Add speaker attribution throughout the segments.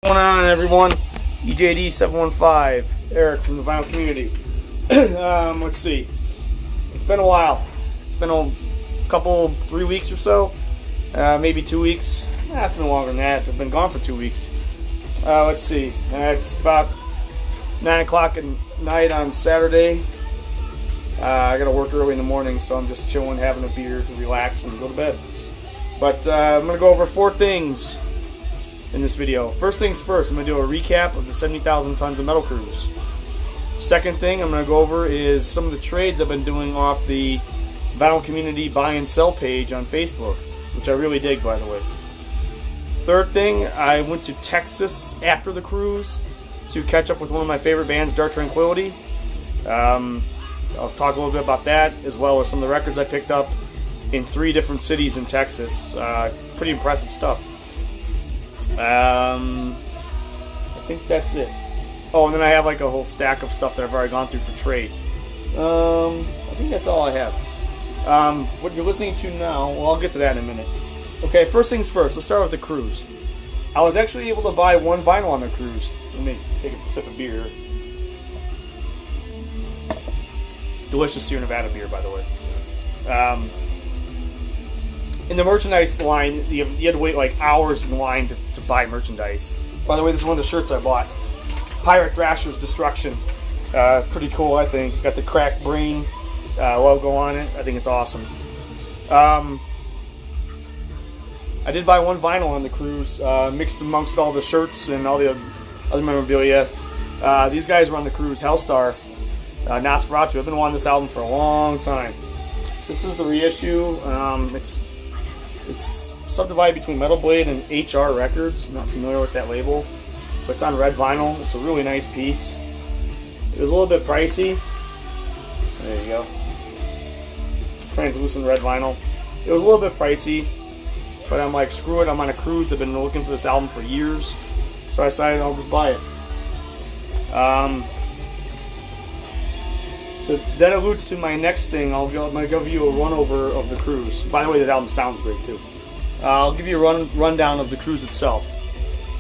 Speaker 1: What's going on, everyone? EJD 715, Eric from the Vinyl Community. Let's see. It's been a while. It's been a couple, 3 weeks or so, maybe 2 weeks. It's been longer than that. I've been gone for 2 weeks. Let's see. It's about 9 o'clock at night on Saturday. I gotta work early in the morning, so I'm just chilling, having a beer to relax and go to bed. But I'm gonna go over 4 things in this video. First things first, I'm going to do a recap of the 70,000 tons of metal cruise. Second thing I'm going to go over is some of the trades I've been doing off the Vinyl Community buy and sell page on Facebook, which I really dig, by the way. Third thing, I went to Texas after the cruise to catch up with one of my favorite bands, Dark Tranquillity. I'll talk a little bit about that, as well as some of the records I picked up in 3 different cities in Texas. Pretty impressive stuff. I think that's it. Oh, and then I have like a whole stack of stuff that I've already gone through for trade. I think that's all I have. What you're listening to now, well, I'll get to that in a minute. Okay, first things first, let's start with the cruise. I was actually able to buy 1 vinyl on the cruise. Let me take a sip of beer. Delicious Sierra Nevada beer, by the way. In the merchandise line, you had to wait like hours in line to buy merchandise. By the way, this is one of the shirts I bought. Pirate Thrasher's Destruction. Pretty cool, I think. It's got the cracked brain logo on it. I think it's awesome. I did buy 1 vinyl on the cruise, mixed amongst all the shirts and all the other memorabilia. These guys were on the cruise, Hellstar, Nosferatu. I've been wanting this album for a long time. This is the reissue. It's subdivided between Metal Blade and HR Records. I'm not familiar with that label, but it's on red vinyl. It's a really nice piece. It was a little bit pricey. There you go. Translucent red vinyl. It was a little bit pricey, but I'm like, screw it. I'm on a cruise. I've been looking for this album for years, so I decided I'll just buy it. So that alludes to my next thing. I'm going to give you a run-over of the cruise. By the way, that album sounds great, too. I'll give you a rundown of the cruise itself.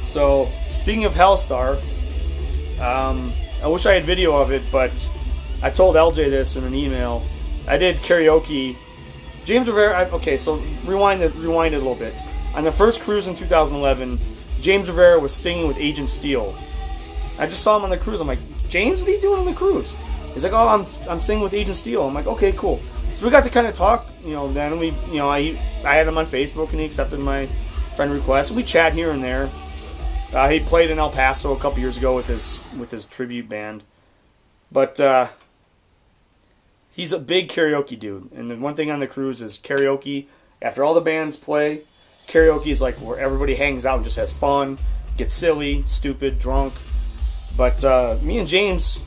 Speaker 1: So, speaking of Hellstar, I wish I had video of it, but I told LJ this in an email. I did karaoke. James Rivera, okay, so rewind it a little bit. On the first cruise in 2011, James Rivera was singing with Agent Steel. I just saw him on the cruise. I'm like, James, what are you doing on the cruise? He's like, oh, I'm singing with Agent Steel. I'm like, okay, cool. So we got to kind of talk, then we, I had him on Facebook and he accepted my friend request. We chat here and there. He played in El Paso a couple years ago with his tribute band. But he's a big karaoke dude. And the one thing on the cruise is karaoke. After all the bands play, karaoke is like where everybody hangs out and just has fun, gets silly, stupid, drunk. But me and James,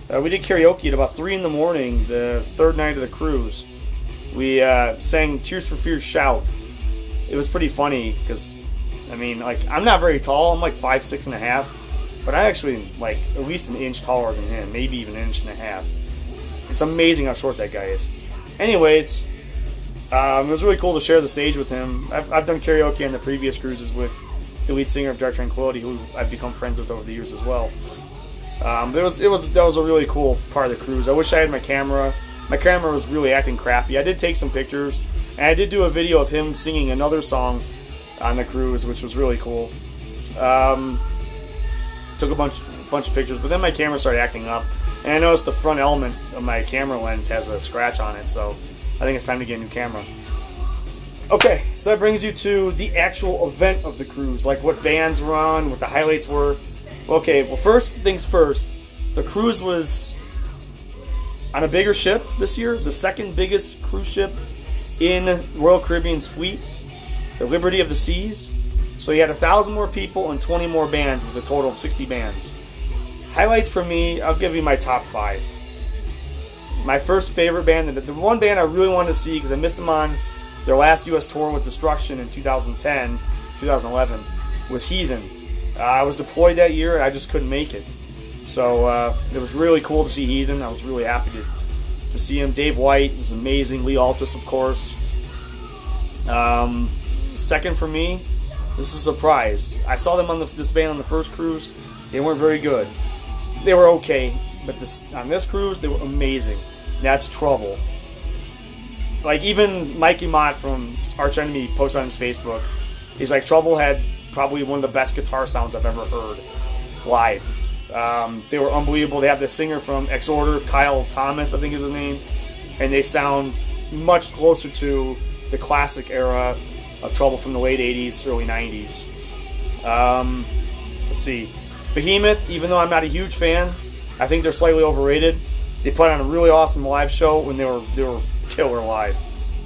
Speaker 1: we did karaoke at about 3 in the morning, the 3rd night of the cruise. We sang Tears for Fears Shout. It was pretty funny because, I mean, like, I'm not very tall. I'm like 5'6" and a half, but I actually like at least an inch taller than him, maybe even an inch and a half. It's amazing how short that guy is. Anyways, it was really cool to share the stage with him. I've done karaoke on the previous cruises with the lead singer of Dark Tranquillity, who I've become friends with over the years as well. That was a really cool part of the cruise. I wish I had my camera. My camera was really acting crappy. I did take some pictures, and I did do a video of him singing another song on the cruise, which was really cool. Took a bunch of pictures, but then my camera started acting up, and I noticed the front element of my camera lens has a scratch on it, so I think it's time to get a new camera. Okay, so that brings you to the actual event of the cruise, like what bands were on, what the highlights were. Okay, well, first things first, the cruise was on a bigger ship this year, the 2nd biggest cruise ship in Royal Caribbean's fleet, the Liberty of the Seas. So you had 1,000 more people and 20 more bands with a total of 60 bands. Highlights for me, I'll give you my top 5. My first favorite band, the one band I really wanted to see because I missed them on their last U.S. tour with Destruction in 2010, 2011, was Heathen. I was deployed that year, and I just couldn't make it. So it was really cool to see Heathen. I was really happy to see him. Dave White was amazing. Lee Altus, of course. Second for me This is a surprise. I saw them on this band on the first cruise. They weren't very good. They were okay, but on this cruise, they were amazing. That's Trouble. Like, even Mikey Mott from Arch Enemy posted on his Facebook. He's like, Trouble had probably one of the best guitar sounds I've ever heard live. They were unbelievable. They have the singer from Exorder, Kyle Thomas, I think is his name, and they sound much closer to the classic era of Trouble from the late 80s, early 90s. Let's see. Behemoth, even though I'm not a huge fan, I think they're slightly overrated. They put on a really awesome live show when they were killer live.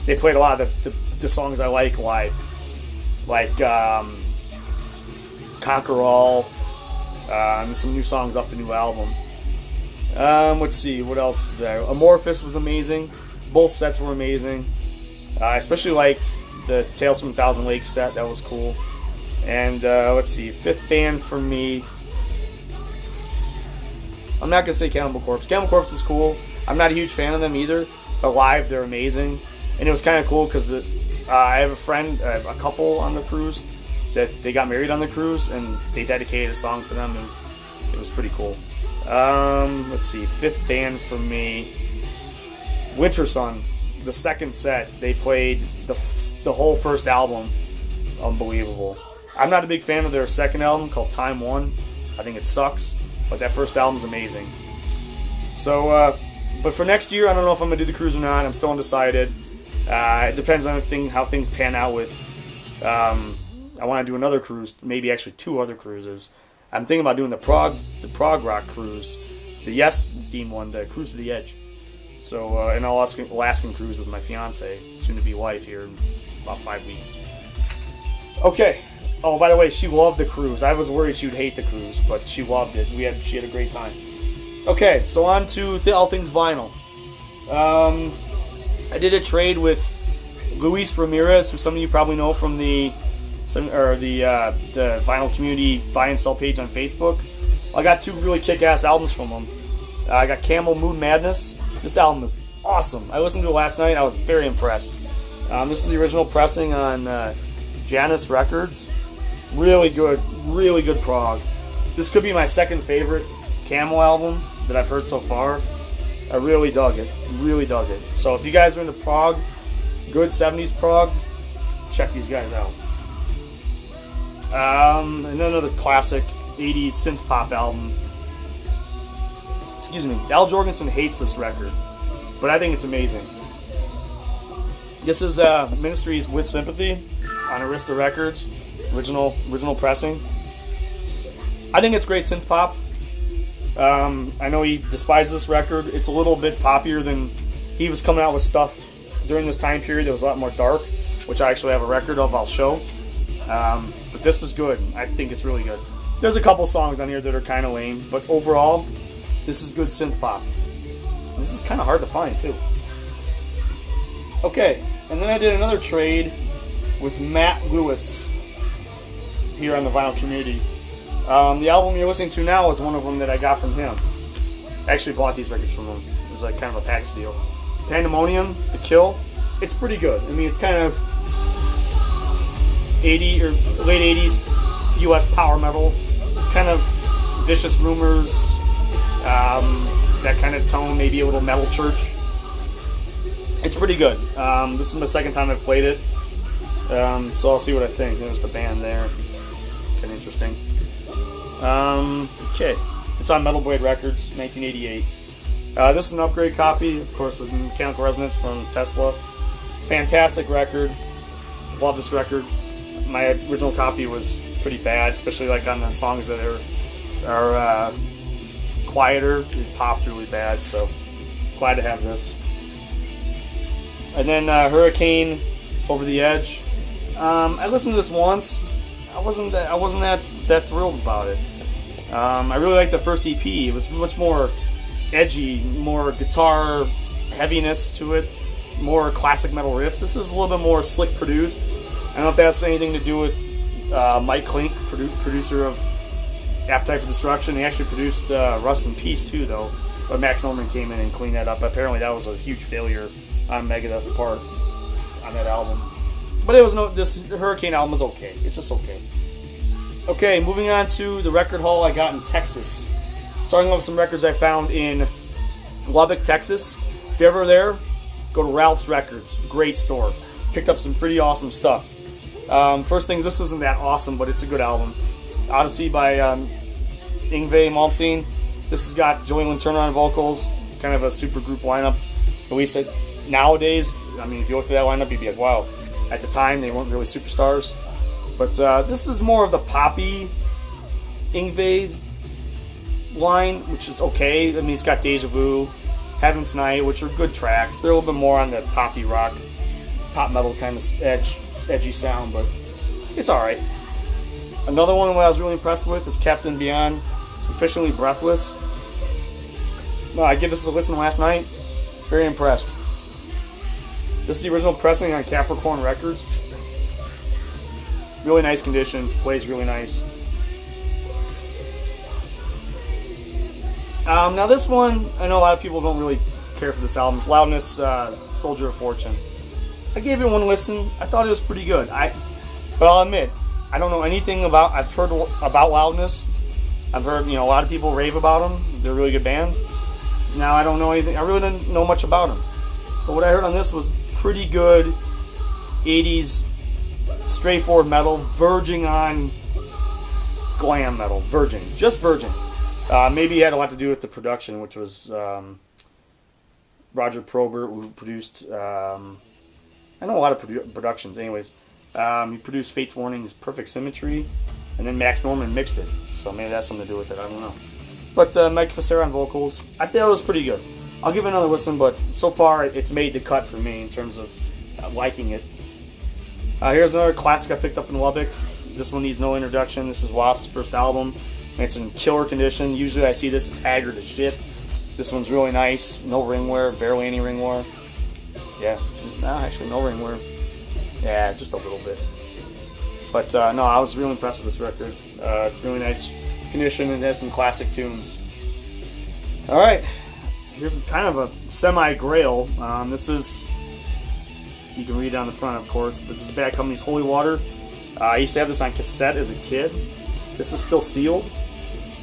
Speaker 1: They played a lot of the songs I like live, like Conquer All, and some new songs off the new album. Let's see, what else was there? Amorphous was amazing. Both sets were amazing. I especially liked the Tales from a Thousand Lakes set. That was cool. And let's see, fifth band for me. I'm not gonna say Cannibal Corpse. Cannibal Corpse was cool. I'm not a huge fan of them either, but live they're amazing. And it was kind of cool because I have a friend, a couple on the cruise that they got married on the cruise, and they dedicated a song to them, and it was pretty cool. Let's see, fifth band for me. Winter Sun, the second set, they played the whole first album. Unbelievable. I'm not a big fan of their second album called Time One. I think it sucks, but that first album's amazing. So, but for next year, I don't know if I'm going to do the cruise or not. I'm still undecided. It depends on how things pan out with... I want to do another cruise, maybe actually 2 other cruises. I'm thinking about doing the prog rock cruise, the Yes theme one, the Cruise to the Edge. So, an Alaskan cruise with my fiance, soon-to-be wife, here in about 5 weeks. Okay. Oh, by the way, she loved the cruise. I was worried she would hate the cruise, but she loved it. She had a great time. Okay, so on to all things vinyl. I did a trade with Luis Ramirez, who some of you probably know from the vinyl community buy and sell page on Facebook. I got 2 really kick-ass albums from him. I got Camel Moon Madness. This album is awesome. I listened to it last night. I was very impressed. This is the original pressing on Janus Records. Really good prog. This could be my second favorite Camel album that I've heard so far. I really dug it. So if you guys are into prog, good 70s prog, check these guys out. And then another classic 80s synth pop album. Excuse me. Al Jorgensen hates this record, but I think it's amazing. This is Ministry's With Sympathy on Arista Records, original pressing. I think it's great synth pop. I know he despises this record. It's a little bit poppier than he was coming out with stuff during this time period that was a lot more dark, which I actually have a record of. I'll show. But this is good. I think it's really good. There's a couple songs on here that are kind of lame, but overall, this is good synth pop. This is kind of hard to find too. Okay, and then I did another trade with Matt Lewis here on the vinyl community. The album you're listening to now is one of them that I got from him. I actually bought these records from him. It was like kind of a package deal. Pandemonium, The Kill, it's pretty good. I mean, it's kind of 80 or late 80s US power metal, kind of Vicious Rumors, that kind of tone, maybe a little Metal Church. It's pretty good. This is my second time I've played it, so I'll see what I think. There's the band there, kind of interesting. Okay, it's on Metal Blade Records, 1988. This is an upgrade copy, of course, of Mechanical Resonance from Tesla. Fantastic record. Love this record. My original copy was pretty bad, especially like on the songs that are quieter. It popped really bad, so glad to have this. And then Hurricane, Over the Edge. I listened to this once. I wasn't that thrilled about it. I really liked the first EP. It was much more edgy, more guitar heaviness to it, more classic metal riffs. This is a little bit more slick produced. I don't know if that has anything to do with Mike Klink, producer of Appetite for Destruction. He actually produced Rust in Peace too, though. But Max Norman came in and cleaned that up. Apparently that was a huge failure on Megadeth's part on that album. But it was this Hurricane album was okay. It's just okay. Okay, moving on to the record haul I got in Texas. Starting off with some records I found in Lubbock, Texas. If you're ever there, go to Ralph's Records. Great store. Picked up some pretty awesome stuff. First things, this isn't that awesome, but it's a good album. Odyssey by Yngwie Malmsteen. This has got Joey Lynn Turner on vocals. Kind of a super group lineup. At least nowadays, I mean, if you look at that lineup, you'd be like, wow. At the time, they weren't really superstars. But this is more of the poppy Yngwie line, which is okay. I mean, it's got Deja Vu, Heaven's Night, which are good tracks. They're a little bit more on the poppy rock, pop metal kind of edgy sound, but it's alright. Another one that I was really impressed with is Captain Beyond, Sufficiently Breathless. I gave this a listen last night. Very impressed. This is the original pressing on Capricorn Records. Really nice condition, plays really nice. Now this one, I know a lot of people don't really care for this album. It's Loudness, Soldier of Fortune. I gave it one listen. I thought it was pretty good. But I'll admit, I don't know anything about. I've heard about Loudness. I've heard a lot of people rave about them. They're a really good band. Now I don't know anything. I really didn't know much about them. But what I heard on this was pretty good 80s straightforward metal, verging on glam metal. Just verging. Maybe it had a lot to do with the production, which was Roger Probert, who produced. I know a lot of productions, anyways. He produced Fate's Warning's Perfect Symmetry, and then Max Norman mixed it. So maybe that's something to do with it. I don't know. But Mike Facera on vocals, I thought it was pretty good. I'll give it another listen, but so far it's made the cut for me in terms of liking it. Here's another classic I picked up in Lubbock. This one needs no introduction. This is Waft's first album. It's in killer condition. Usually I see this, it's haggard as shit. This one's really nice. No ring wear, barely any ring wear. Yeah, no, actually no ring wear. Yeah, just a little bit. But no, I was really impressed with this record. It's really nice condition and has some classic tunes. Alright, here's kind of a semi-grail. This is, you can read it on the front of course, but this is Bad Company's Holy Water. I used to have this on cassette as a kid. This is still sealed,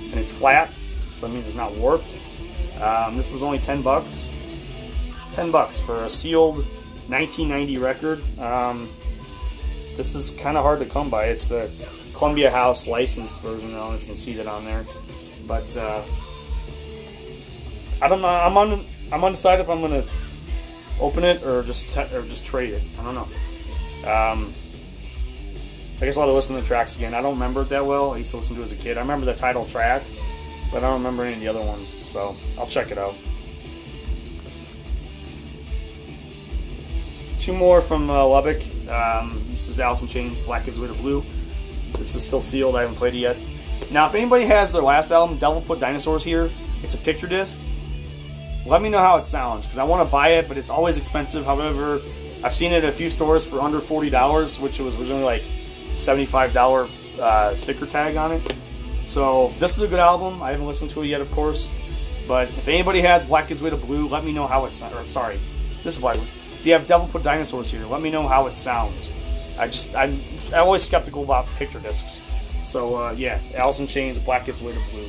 Speaker 1: and it's flat, so that means it's not warped. This was only $10. $10 for a sealed 1990 record. This is kind of hard to come by. It's the Columbia House licensed version. I don't know if you can see that on there, but I don't know. I'm undecided if I'm gonna open it or just trade it. I don't know. I guess I'll have to listen to the tracks again. I don't remember it that well. I used to listen to it as a kid. I remember the title track, but I don't remember any of the other ones. So I'll check it out. Two more from Lubbock. This is Alice in Chains, Black Gives Way to Blue. This is still sealed. I haven't played it yet. Now, if anybody has their last album, Devil Put Dinosaurs Here, it's a picture disc. Let me know how it sounds, because I want to buy it, but it's always expensive. However, I've seen it at a few stores for under $40, which was originally like $75 sticker tag on it. So this is a good album. I haven't listened to it yet, of course. But if anybody has Black Gives Way to Blue, let me know how it sounds. Sorry, this is why. If you have Devil Put Dinosaurs Here, let me know how it sounds. I'm always skeptical about picture discs. So yeah, Alice in Chains, Black Gives Way to Blue.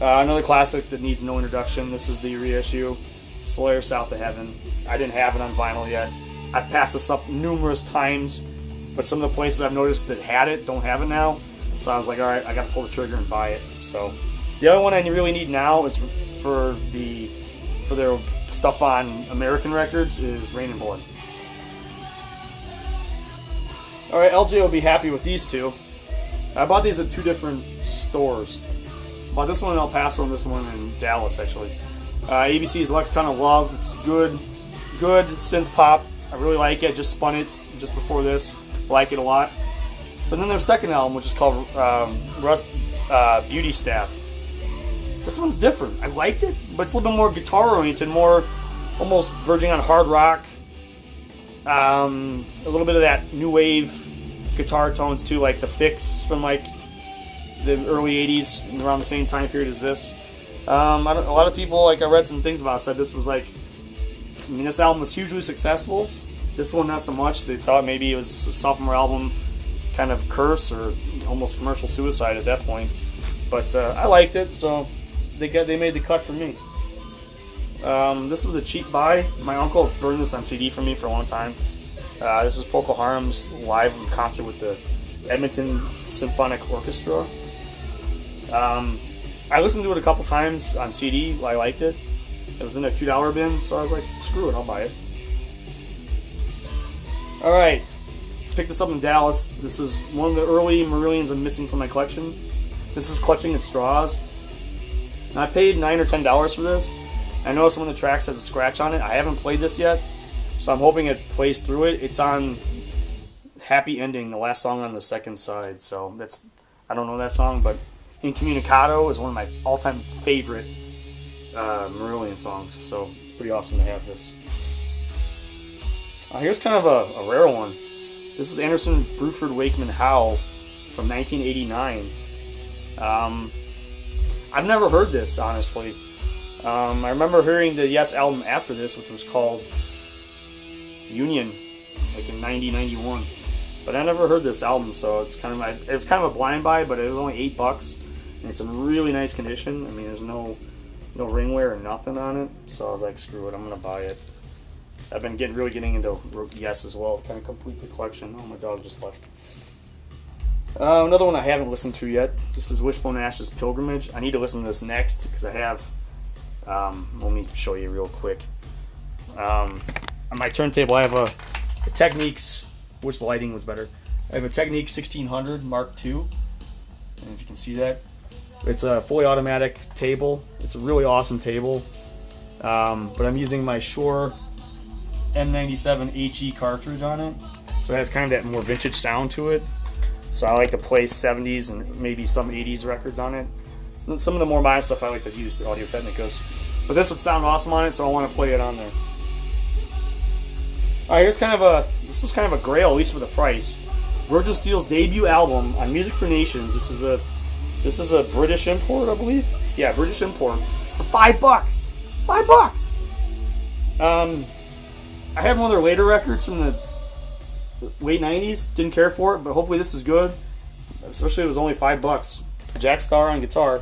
Speaker 1: Another classic that needs no introduction. This is the reissue, Slayer, South of Heaven. I didn't have it on vinyl yet. I've passed this up numerous times, but some of the places I've noticed that had it don't have it now. So I was like, all right, I got to pull the trigger and buy it. So the other one I really need now is for their stuff on American records is Rain and Blood. All right, LJ will be happy with these two. I bought these at two different stores. Bought this one in El Paso and this one in Dallas, actually. ABC's Lexicon of Love. It's good synth pop. I really like it. Just spun it just before this. Like it a lot. But then their second album, which is called Beauty Staff. This one's different. I liked it, but it's a little bit more guitar oriented, more almost verging on hard rock. A little bit of that new wave guitar tones too, like the Fix from like the early 80s, around the same time period as this. A lot of people, like I read some things about it, said this was like, I mean, this album was hugely successful, This one, not so much. They thought maybe it was a sophomore album kind of curse or almost commercial suicide at that point. But I liked it, so they made the cut for me. This was a cheap buy. My uncle burned this on CD for me for a long time. This is Procol Harum's live concert with the Edmonton Symphonic Orchestra. I listened to it a couple times on CD. I liked it. It was in a $2 bin, so I was like, screw it, I'll buy it. Alright, picked this up in Dallas. This is one of the early Marillions I'm missing from my collection. This is Clutching at Straws. And I paid $9 or $10 for this. I noticed one of the tracks has a scratch on it. I haven't played this yet, so I'm hoping it plays through it. It's on Happy Ending, the last song on the second side. So that's, I don't know that song, but Incommunicado is one of my all-time favorite Marillion songs. So it's pretty awesome to have this. Here's kind of a rare one. This is Anderson, Bruford, Wakeman, Howe from 1989. I've never heard this, honestly. I remember hearing the Yes album after this, which was called Union, like in 91. But I never heard this album, so it's kind of a blind buy. But it was only $8, and it's in really nice condition. I mean, there's no ring wear or nothing on it, so I was like, screw it, I'm gonna buy it. I've been really getting into Yes as well, kind of complete the collection. Oh, my dog just left. Another one I haven't listened to yet. This is Wishbone Ash's Pilgrimage. I need to listen to this next because I have. Let me show you real quick. On my turntable, I have a Technics. Which lighting was better? I have a Technics 1600 Mark II, and if you can see that, it's a fully automatic table. It's a really awesome table, but I'm using my Shure M97 HE cartridge on it, so it has kind of that more vintage sound to it. So I like to play 70s and maybe some 80s records on it. Some of the more modern stuff I like to use the Audio Technicas, but this would sound awesome on it, so I want to play it on there. Alright, this was kind of a grail, at least for the price. Virgil Steele's debut album on Music for Nations. This is a British import, I believe. Yeah, British import for $5. $5. I had one of their later records from the late 90s. Didn't care for it, but hopefully this is good. Especially if it was only $5. Jack Starr on guitar.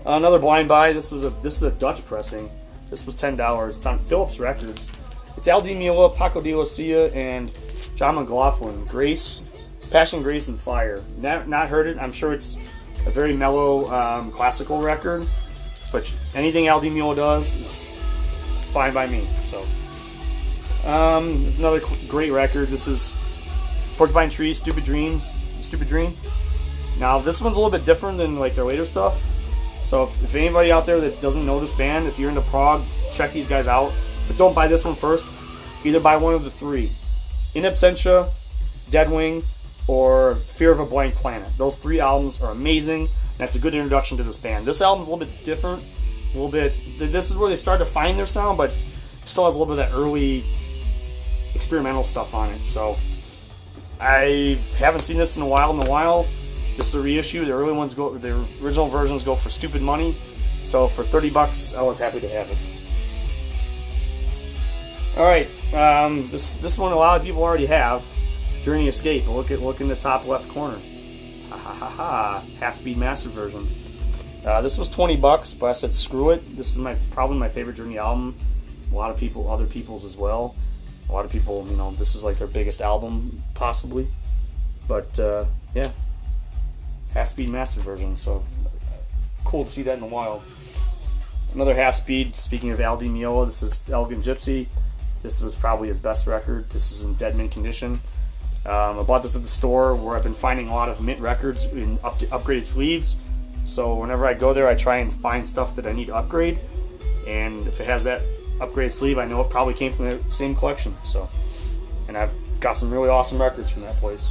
Speaker 1: Another blind buy. This is a Dutch pressing. This was $10. It's on Philips Records. It's Al Di Meola, Paco de Lucia, and John McLaughlin. Passion, Grace, and Fire. Not heard it. I'm sure it's a very mellow classical record, but anything Al Di Meola does is fine by me. So another great record. This is Porcupine Tree, Stupid Dream. Now this one's a little bit different than like their later stuff. So if anybody out there that doesn't know this band, if you're into prog, check these guys out. But don't buy this one first. Either buy one of the three: In Absentia, Deadwing, or Fear of a Blank Planet. Those three albums are amazing. That's a good introduction to this band. This album's a little bit different. This is where they start to find their sound, but still has a little bit of that early experimental stuff on it. So I haven't seen this in a while. This is a reissue. The original versions go for stupid money. So for $30, I was happy to have it. All right, this one a lot of people already have. Journey Escape. Look in the top left corner. Ha ha ha ha. Half-speed master version. This was $20, but I said screw it. This is probably my favorite Journey album. A lot of people, other people's as well. A lot of people, this is like their biggest album possibly. But yeah, half-speed master version. So cool to see that in the wild. Another half-speed. Speaking of Al Di Meola, this is Elegant Gypsy. This was probably his best record. This is in dead mint condition. I bought this at the store where I've been finding a lot of mint records in upgraded sleeves. So whenever I go there, I try and find stuff that I need to upgrade. And if it has that upgraded sleeve, I know it probably came from the same collection. So, and I've got some really awesome records from that place.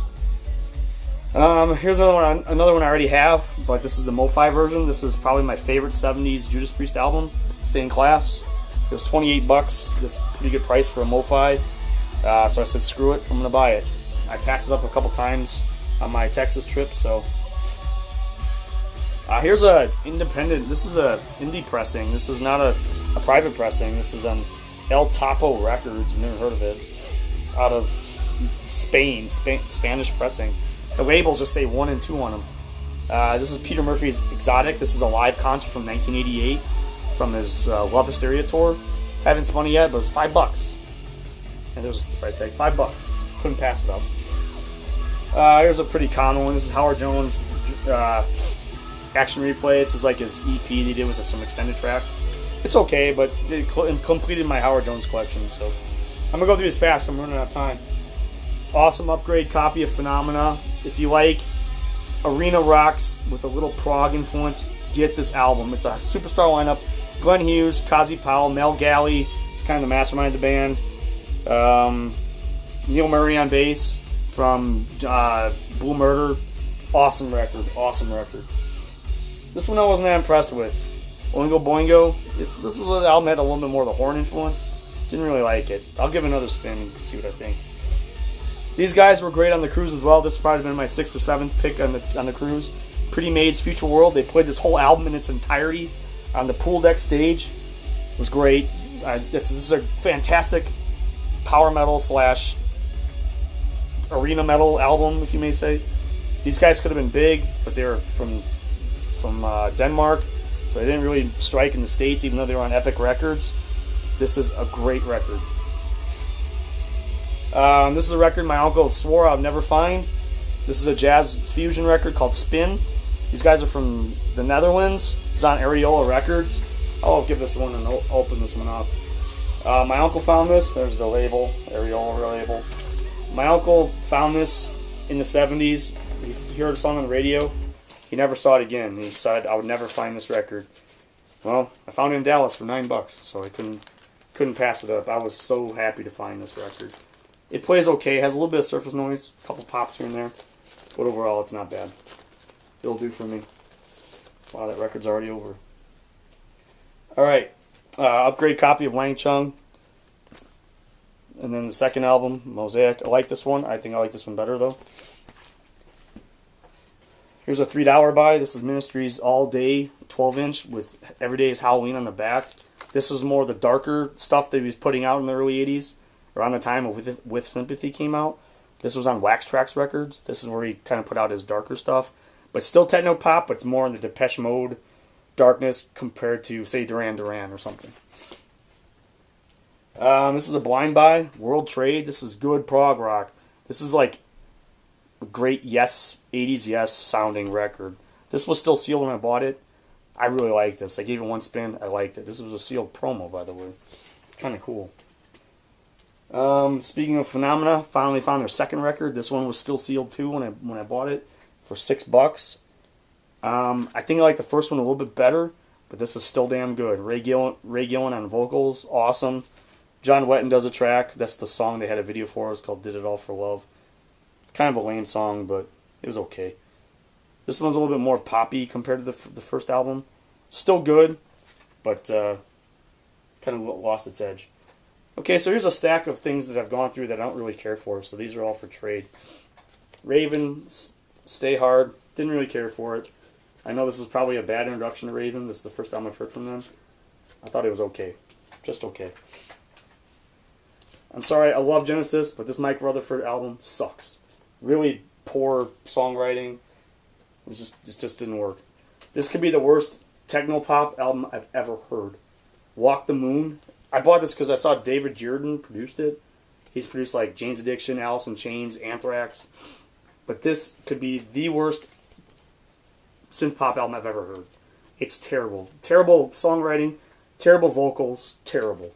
Speaker 1: Here's another one I already have, but this is the MoFi version. This is probably my favorite 70s Judas Priest album, Stay in Class. It was $28. That's a pretty good price for a MoFi. So I said, screw it, I'm going to buy it. I passed it up a couple times on my Texas trip. So here's a independent. This is a indie pressing. This is not a private pressing. This is an El Topo Records. I've never heard of it. Out of Spain, Spanish pressing. The labels just say 1 and 2 on them. This is Peter Murphy's Exotic. This is a live concert from 1988 from his Love Hysteria tour. I haven't spun it yet, but it's $5. And there's the price tag, $5. Couldn't pass it up. Here's a pretty common one. This is Howard Jones' Action Replay. This is like his EP they did with some extended tracks. It's okay, but it completed my Howard Jones collection, so I'm gonna go through this fast. I'm running out of time. Awesome upgrade copy of Phenomena. If you like arena rocks with a little prog influence, get this album. It's a superstar lineup. Glenn Hughes, Kazi Powell, Mel Galley, he's kind of the mastermind of the band. Neil Murray on bass from Blue Murder. Awesome record, awesome record. This one I wasn't that impressed with. Oingo Boingo. This is the album had a little bit more of the horn influence. Didn't really like it. I'll give it another spin and see what I think. These guys were great on the cruise as well. This has probably been my 6th or 7th pick on the cruise. Pretty Maid's Future World. They played this whole album in its entirety on the pool deck stage. It was great. This is a fantastic power metal slash arena metal album, if you may say. These guys could have been big, but they were from Denmark, so they didn't really strike in the States, even though they were on Epic Records. This is a great record. This is a record my uncle swore I would never find. This is a jazz fusion record called Spin. These guys are from the Netherlands. It's on Areola Records. I'll give this one and open this one up. My uncle found this. There's the label, Areola label. My uncle found this in the 70s. He heard a song on the radio. He never saw it again. He said I would never find this record. Well, I found it in Dallas for $9, so I couldn't pass it up. I was so happy to find this record. It plays okay. It has a little bit of surface noise, a couple pops here and there, but overall it's not bad. It'll do for me. Wow, that record's already over. All right, upgrade copy of Wang Chung. And then the second album, Mosaic. I like this one. I think I like this one better, though. Here's a $3 buy. This is Ministry's All Day 12-inch with Every Day is Halloween on the back. This is more the darker stuff that he was putting out in the early 80s, around the time With Sympathy came out. This was on Wax Trax Records. This is where he kind of put out his darker stuff. But still techno pop, but it's more in the Depeche Mode darkness compared to, say, Duran Duran or something. This is a blind buy, World Trade. This is good prog rock. This is like a great 80s Yes sounding record. This was still sealed when I bought it. I really like this. I gave it one spin. I liked it. This was a sealed promo, by the way. Kind of cool. Speaking of Phenomena, finally found their second record. This one was still sealed too when I bought it for $6. I think I like the first one a little bit better, but this is still damn good. Ray Gillen on vocals, awesome. John Wetton does a track. That's the song they had a video for. It's called Did It All for Love. Kind of a lame song, but it was okay. This one's a little bit more poppy compared to the first album. Still good, but kind of lost its edge. Okay, so here's a stack of things that I've gone through that I don't really care for. So these are all for trade. Raven, Stay Hard. Didn't really care for it. I know this is probably a bad introduction to Raven. This is the first time I've heard from them. I thought it was okay. Just okay. I'm sorry, I love Genesis, but this Mike Rutherford album sucks. Really poor songwriting. It just didn't work. This could be the worst techno-pop album I've ever heard. Walk the Moon. I bought this because I saw David Jordan produced it. He's produced like Jane's Addiction, Alice in Chains, Anthrax. But this could be the worst synth-pop album I've ever heard. It's terrible. Terrible songwriting, terrible vocals, terrible.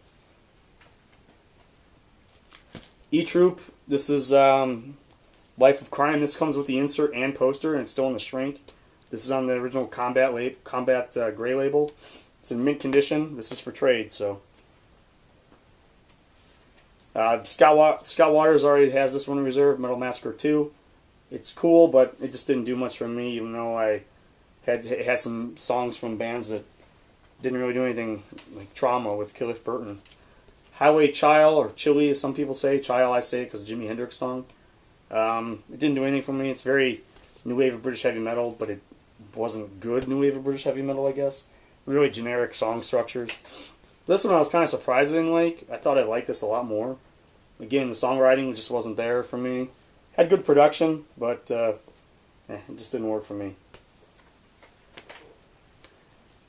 Speaker 1: E-Troop, this is Life of Crime. This comes with the insert and poster, and it's still in the shrink. This is on the original Combat Gray label. It's in mint condition. This is for trade, so. Scott Waters already has this one in reserve, Metal Massacre 2. It's cool, but it just didn't do much for me, even though I had some songs from bands that didn't really do anything, like Trauma with Cliff Burton. Highway Chile, or Chili as some people say. Chile I say it because of Jimi Hendrix song. It didn't do anything for me. It's very new wave of British heavy metal, but it wasn't good new wave of British heavy metal, I guess. Really generic song structures. This one I was kind of surprised I didn't like. I thought I'd like this a lot more. Again, the songwriting just wasn't there for me. Had good production, but it just didn't work for me.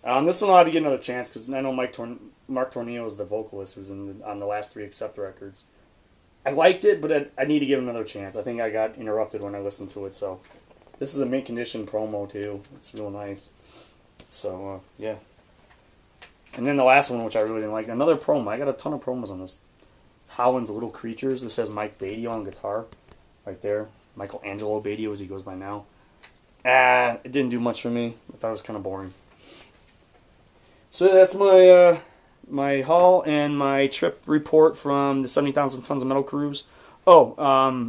Speaker 1: This one I'll have to get another chance because I know Mark Tornillo is the vocalist who's on the last 3 Accept records. I liked it, but I need to give it another chance. I think I got interrupted when I listened to it, so this is a mint condition promo too. It's real nice. So yeah. And then the last one, which I really didn't like, another promo. I got a ton of promos on this. Howland's Little Creatures. This says Mike Beatty on guitar, right there. Michelangelo Beatty, as he goes by now. It didn't do much for me. I thought it was kind of boring. So that's my my haul and my trip report from the 70,000 Tons of Metal cruise. Oh,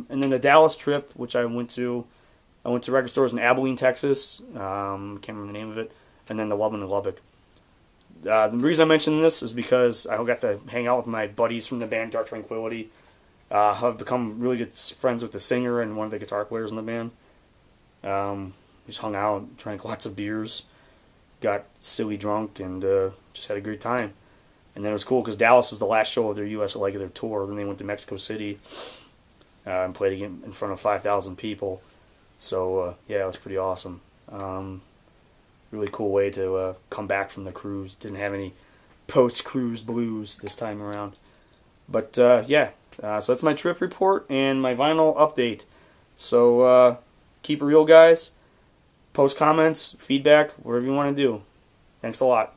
Speaker 1: and then the Dallas trip, which I went to record stores in Abilene, Texas. Can't remember the name of it. And then the Lubbock and Lubbock. The reason I mention this is because I got to hang out with my buddies from the band Dark Tranquillity. I've become really good friends with the singer and one of the guitar players in the band. Just hung out, drank lots of beers, got silly drunk, and just had a great time. And then it was cool because Dallas was the last show of their U.S. leg of their tour. Then they went to Mexico City and played again in front of 5,000 people. So yeah, it was pretty awesome. Really cool way to come back from the cruise. Didn't have any post-cruise blues this time around. But yeah, so that's my trip report and my vinyl update. So keep it real, guys. Post comments, feedback, whatever you want to do. Thanks a lot.